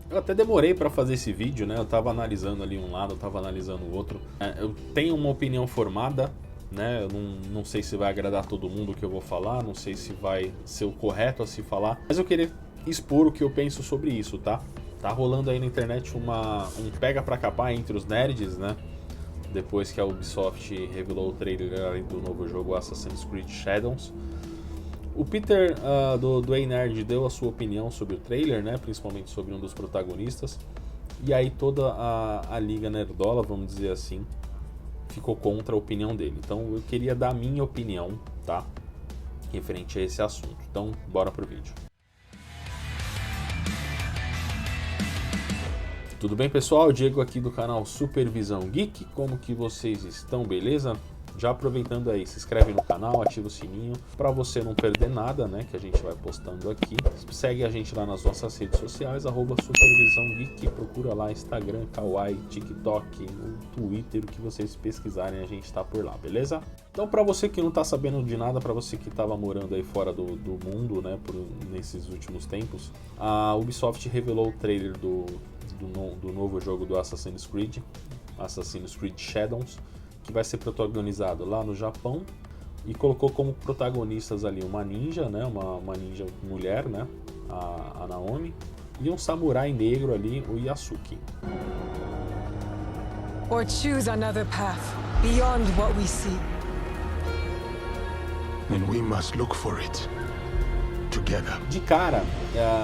Eu até demorei para fazer esse vídeo, né? Eu tava analisando ali um lado, eu tava analisando o outro. Eu tenho uma opinião formada, né? Eu não sei se vai agradar todo mundo o que eu vou falar, não sei se vai ser o correto a se falar, mas eu queria expor o que eu penso sobre isso, tá? Tá rolando aí na internet um pega pra capar entre os nerds, né? Depois que a Ubisoft revelou o trailer do novo jogo Assassin's Creed Shadows. O Peter do Ei Nerd deu a sua opinião sobre o trailer, né? Principalmente sobre um dos protagonistas. E aí toda a Liga Nerdola, vamos dizer assim, ficou contra a opinião dele. Então eu queria dar a minha opinião, tá? Referente a esse assunto. Então bora pro vídeo. Tudo bem, pessoal? Diego aqui do canal Supervisão Geek. Como que vocês estão, beleza? Já aproveitando aí, se inscreve no canal, ativa o sininho para você não perder nada, né, que a gente vai postando aqui. Segue a gente lá nas nossas redes sociais, @Supervisão Geek, procura lá Instagram, Kawaii, TikTok, no Twitter, o que vocês pesquisarem, a gente tá por lá, beleza? Então, para você que não tá sabendo de nada, para você que tava morando aí fora do mundo, né, nesses últimos tempos, a Ubisoft revelou o trailer do novo jogo do Assassin's Creed Shadows, que vai ser protagonizado lá no Japão, e colocou como protagonistas ali uma ninja, né, uma ninja mulher, né, a Naomi, e um samurai negro ali, o Yasuki. Or choose another path beyond what we see. And we must look for it together. De cara,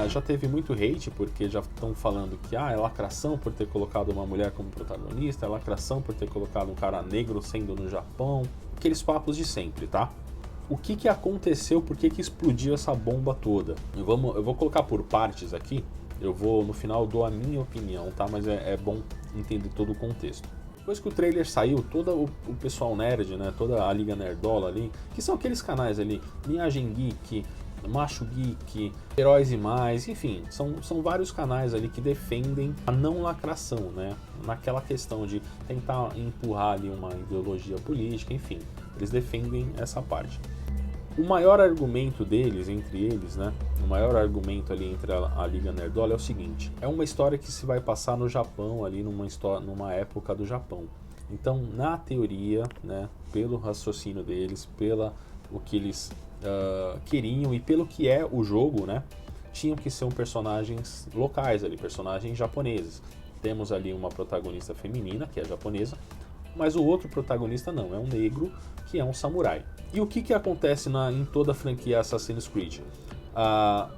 já teve muito hate, porque já estão falando que é lacração por ter colocado uma mulher como protagonista, é lacração por ter colocado um cara negro sendo no Japão, aqueles papos de sempre, tá? O que aconteceu, por que explodiu essa bomba toda? Eu vou colocar por partes aqui, no final dou a minha opinião, tá? Mas é bom entender todo o contexto. Depois que o trailer saiu, todo o pessoal nerd, né, toda a Liga Nerdola ali, que são aqueles canais ali, Linhagem Geek, Macho Geek, Heróis e Mais, enfim, são vários canais ali que defendem a não lacração, né? Naquela questão de tentar empurrar ali uma ideologia política, enfim, eles defendem essa parte. O maior argumento deles, entre eles, né? O maior argumento ali entre a Liga Nerdola é o seguinte: é uma história que se vai passar no Japão, ali numa época do Japão. Então, na teoria, né, pelo raciocínio deles, o que eles queriam e pelo que é o jogo, né, tinham que ser personagens locais ali, personagens japoneses. Temos ali uma protagonista feminina, que é japonesa, mas o outro protagonista não, é um negro, que é um samurai. E o que acontece em toda a franquia Assassin's Creed?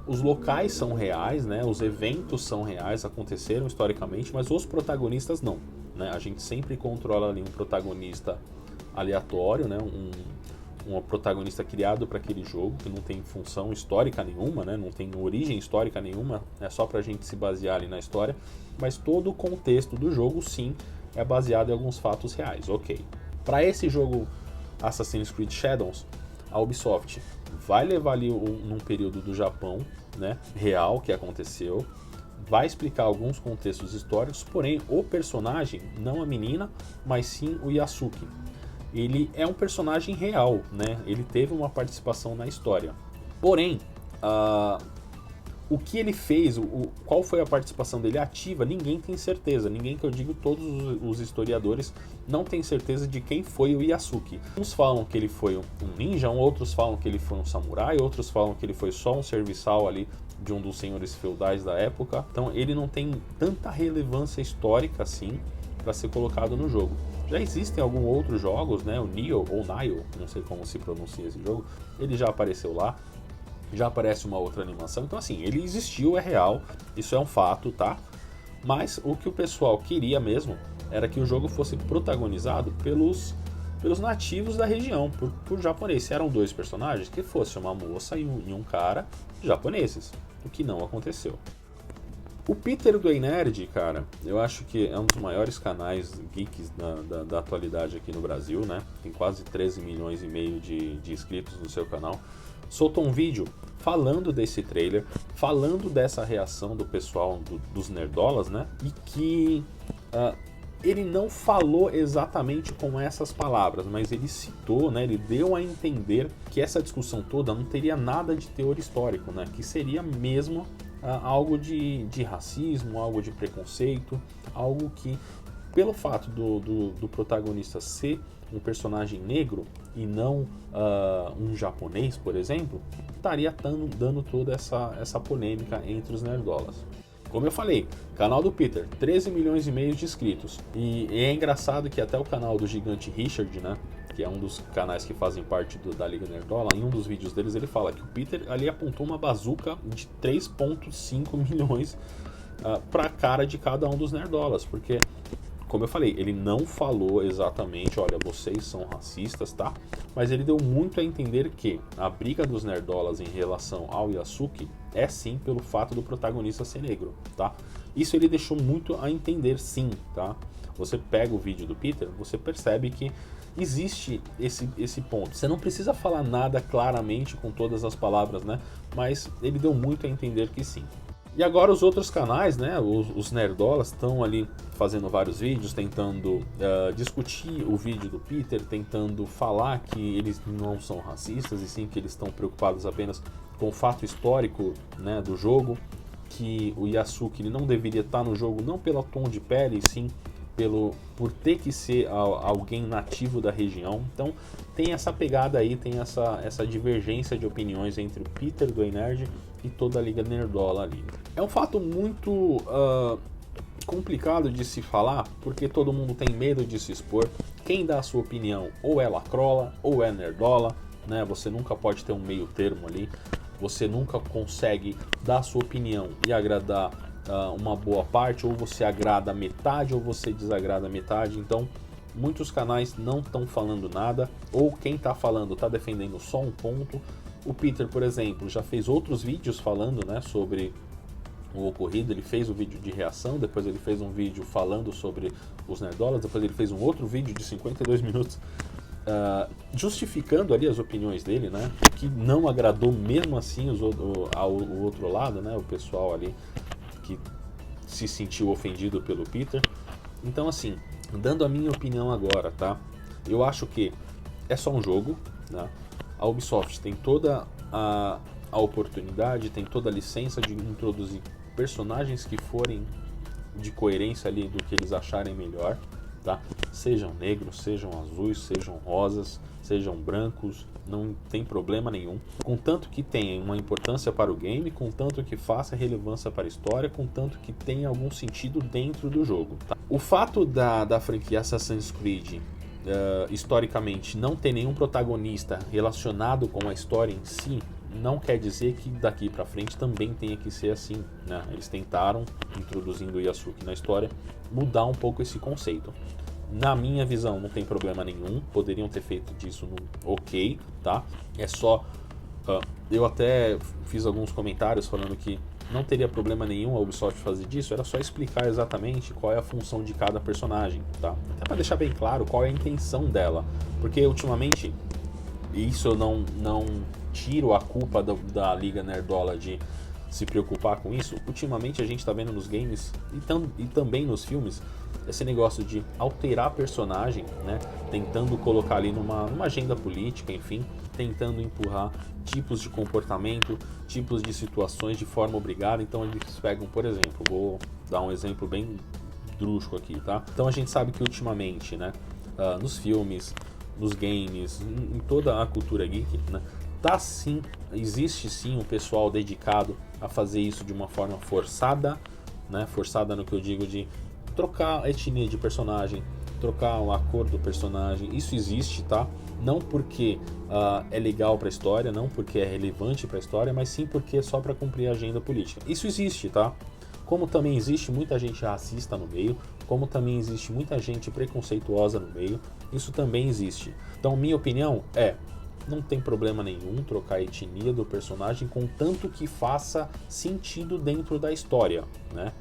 Os locais são reais, né, os eventos são reais, aconteceram historicamente, mas os protagonistas não, né? A gente sempre controla ali um protagonista aleatório, né, um protagonista criado para aquele jogo, que não tem função histórica nenhuma, né? Não tem origem histórica nenhuma, é só para a gente se basear ali na história, mas todo o contexto do jogo, sim, é baseado em alguns fatos reais, ok. Para esse jogo Assassin's Creed Shadows, a Ubisoft vai levar ali num período do Japão, né, real, que aconteceu, vai explicar alguns contextos históricos, porém o personagem, não a menina, mas sim o Yasuki, ele é um personagem real, né? Ele teve uma participação na história. Porém, o que ele fez, qual foi a participação dele ativa, ninguém tem certeza. Ninguém, que eu digo, todos os historiadores não têm certeza de quem foi o Yasuki. Uns falam que ele foi um ninja, outros falam que ele foi um samurai, outros falam que ele foi só um serviçal ali de um dos senhores feudais da época. Então ele não tem tanta relevância histórica assim para ser colocado no jogo. Já existem alguns outros jogos, né? O Nioh ou Nioh, não sei como se pronuncia esse jogo, ele já apareceu lá, já aparece uma outra animação, então assim, ele existiu, é real, isso é um fato, tá? Mas o que o pessoal queria mesmo era que o jogo fosse protagonizado pelos nativos da região, por japoneses. Se eram dois personagens, que fosse uma moça e um cara japoneses, o que não aconteceu. O Peter do Ei Nerd, cara, eu acho que é um dos maiores canais geeks da atualidade aqui no Brasil, né? Tem quase 13 milhões e meio de inscritos no seu canal. Soltou um vídeo falando desse trailer, falando dessa reação do pessoal dos nerdolas, né? E que ele não falou exatamente com essas palavras, mas ele citou, né? Ele deu a entender que essa discussão toda não teria nada de teor histórico, né? Que seria mesmo algo de racismo, algo de preconceito, algo que, pelo fato do protagonista ser um personagem negro e não um japonês, por exemplo, estaria dando toda essa polêmica entre os nerdolas. Como eu falei, canal do Peter, 13 milhões e meio de inscritos. E é engraçado que até o canal do Gigante Richard, né, que é um dos canais que fazem parte da Liga Nerdola, em um dos vídeos deles ele fala que o Peter ali apontou uma bazuca de 3,5 milhões para a cara de cada um dos nerdolas, porque, como eu falei, ele não falou exatamente, olha, vocês são racistas, tá? Mas ele deu muito a entender que a briga dos nerdolas em relação ao Yasuke é sim pelo fato do protagonista ser negro, tá? Isso ele deixou muito a entender, sim, tá? Você pega o vídeo do Peter, você percebe que existe esse ponto. Você não precisa falar nada claramente com todas as palavras, né? Mas ele deu muito a entender que sim. E agora os outros canais, né, os nerdolas estão ali fazendo vários vídeos, tentando discutir o vídeo do Peter, tentando falar que eles não são racistas e sim que eles estão preocupados apenas com o fato histórico, né, do jogo, que o Yasuke ele não deveria estar no jogo não pelo tom de pele, sim por ter que ser alguém nativo da região. Então tem essa pegada aí, tem essa divergência de opiniões entre o Peter do Nerd e toda a Liga Nerdola ali. É um fato muito complicado de se falar, porque todo mundo tem medo de se expor. Quem dá a sua opinião ou é lacrola ou é nerdola, né? Você nunca pode ter um meio termo ali, você nunca consegue dar a sua opinião e agradar uma boa parte, ou você agrada metade ou você desagrada metade. Então muitos canais não estão falando nada, ou quem está falando está defendendo só um ponto. O Peter, por exemplo, já fez outros vídeos falando, né, sobre o ocorrido. Ele fez o vídeo de reação, depois ele fez um vídeo falando sobre os nerdolas, depois ele fez um outro vídeo de 52 minutos justificando ali as opiniões dele, né, que não agradou mesmo assim o outro lado, né, o pessoal ali que se sentiu ofendido pelo Peter. Então, assim, dando a minha opinião agora, tá? Eu acho que é só um jogo, né? A Ubisoft tem toda a oportunidade, tem toda a licença de introduzir personagens que forem de coerência ali do que eles acharem melhor, tá? Sejam negros, sejam azuis, sejam rosas, sejam brancos, não tem problema nenhum, contanto que tenha uma importância para o game, contanto que faça relevância para a história, contanto que tenha algum sentido dentro do jogo, tá? O fato da franquia Assassin's Creed historicamente não ter nenhum protagonista relacionado com a história em si, não quer dizer que daqui para frente também tenha que ser assim, né? Eles tentaram, introduzindo o Yasuke na história, mudar um pouco esse conceito. Na minha visão, não tem problema nenhum, poderiam ter feito disso no ok, tá? É só... eu até fiz alguns comentários falando que não teria problema nenhum a Ubisoft fazer disso, era só explicar exatamente qual é a função de cada personagem, tá? Até para deixar bem claro qual é a intenção dela, porque ultimamente, isso eu não tiro a culpa da Liga Nerdola de se preocupar com isso. Ultimamente a gente está vendo nos games e também nos filmes esse negócio de alterar personagem, né? Tentando colocar ali numa agenda política, enfim, tentando empurrar tipos de comportamento, tipos de situações de forma obrigada. Então eles pegam, por exemplo, vou dar um exemplo bem drústico aqui, tá? Então a gente sabe que ultimamente, né, nos filmes, nos games, em toda a cultura geek, né, existe sim um pessoal dedicado a fazer isso de uma forma forçada, né? Forçada no que eu digo de trocar a etnia de personagem, trocar a cor do personagem. Isso existe, tá? Não porque é legal para a história, não porque é relevante para a história, mas sim porque é só para cumprir a agenda política. Isso existe, tá? Como também existe muita gente racista no meio, como também existe muita gente preconceituosa no meio, isso também existe. Então, minha opinião é: não tem problema nenhum trocar a etnia do personagem, contanto que faça sentido dentro da história, né?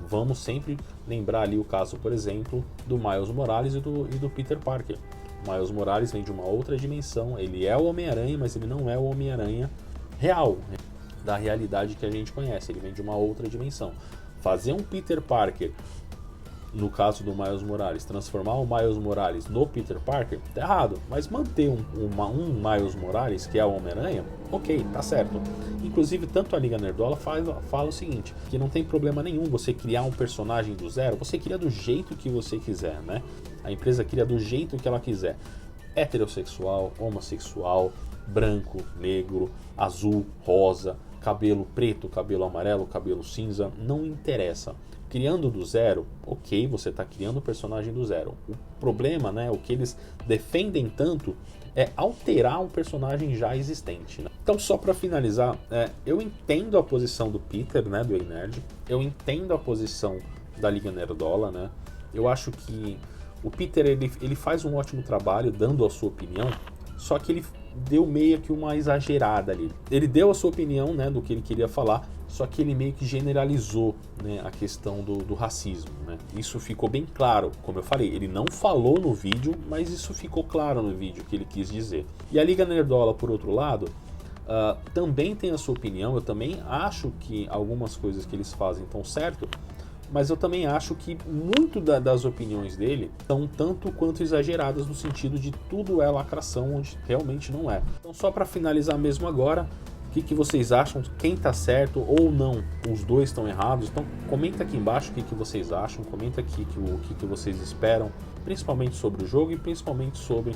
Vamos sempre lembrar ali o caso, por exemplo, do Miles Morales e do Peter Parker. O Miles Morales vem de uma outra dimensão, ele é o Homem-Aranha, mas ele não é o Homem-Aranha real, da realidade que a gente conhece, ele vem de uma outra dimensão. Fazer um Peter Parker no caso do Miles Morales, transformar o Miles Morales no Peter Parker, tá errado. Mas manter um Miles Morales, que é o Homem-Aranha, ok, tá certo. Inclusive, tanto a Liga Nerdola fala o seguinte, que não tem problema nenhum você criar um personagem do zero, você cria do jeito que você quiser, né? A empresa cria do jeito que ela quiser. Heterossexual, homossexual, branco, negro, azul, rosa, cabelo preto, cabelo amarelo, cabelo cinza, não interessa. Criando do zero, ok, você está criando o personagem do zero. O problema, né, o que eles defendem tanto é alterar um personagem já existente, né? Então, só para finalizar, eu entendo a posição do Peter, né, do Ei Nerd, eu entendo a posição da Liga Nerdola, né? Eu acho que o Peter ele faz um ótimo trabalho dando a sua opinião, só que ele deu meio que uma exagerada ali. Ele deu a sua opinião, né, do que ele queria falar, só que ele meio que generalizou, né, a questão do racismo, né? Isso ficou bem claro, como eu falei, ele não falou no vídeo, mas isso ficou claro no vídeo que ele quis dizer. E a Liga Nerdola, por outro lado, também tem a sua opinião. Eu também acho que algumas coisas que eles fazem estão certo, mas eu também acho que muito das opiniões dele são tanto quanto exageradas, no sentido de tudo é lacração, onde realmente não é. Então, só para finalizar mesmo agora, o que vocês acham? Quem tá certo ou não? Os dois estão errados? Então comenta aqui embaixo o que vocês acham, comenta aqui o que vocês esperam, principalmente sobre o jogo e principalmente sobre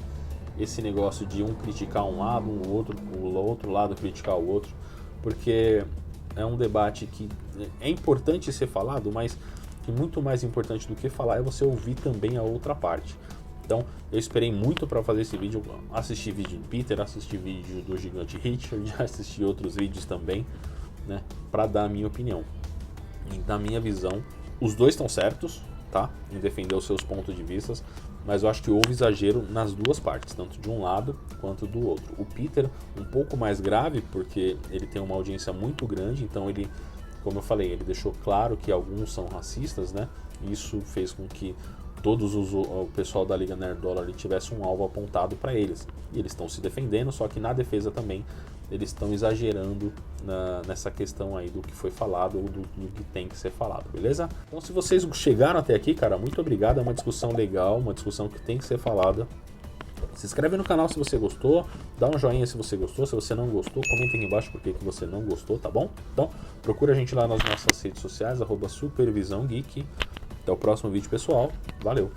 esse negócio de um criticar um lado, o outro lado criticar o outro, porque é um debate que é importante ser falado, mas que muito mais importante do que falar é você ouvir também a outra parte. Então, eu esperei muito para fazer esse vídeo, assisti vídeo do Peter, assisti vídeo do Gigante Richard, assisti outros vídeos também, né, para dar a minha opinião. E na minha visão, os dois estão certos, tá, em defender os seus pontos de vista, mas eu acho que houve exagero nas duas partes, tanto de um lado quanto do outro. O Peter, um pouco mais grave, porque ele tem uma audiência muito grande, então ele, como eu falei, ele deixou claro que alguns são racistas, né, e isso fez com que o pessoal da Liga Nerdola ali tivesse um alvo apontado para eles. E eles estão se defendendo, só que na defesa também eles estão exagerando nessa questão aí do que foi falado ou do que tem que ser falado, beleza? Então, se vocês chegaram até aqui, cara, muito obrigado. É uma discussão legal, uma discussão que tem que ser falada. Se inscreve no canal se você gostou, dá um joinha se você gostou, se você não gostou, comenta aqui embaixo por que você não gostou, tá bom? Então, procura a gente lá nas nossas redes sociais, @supervisãogeek. Até o próximo vídeo, pessoal. Valeu!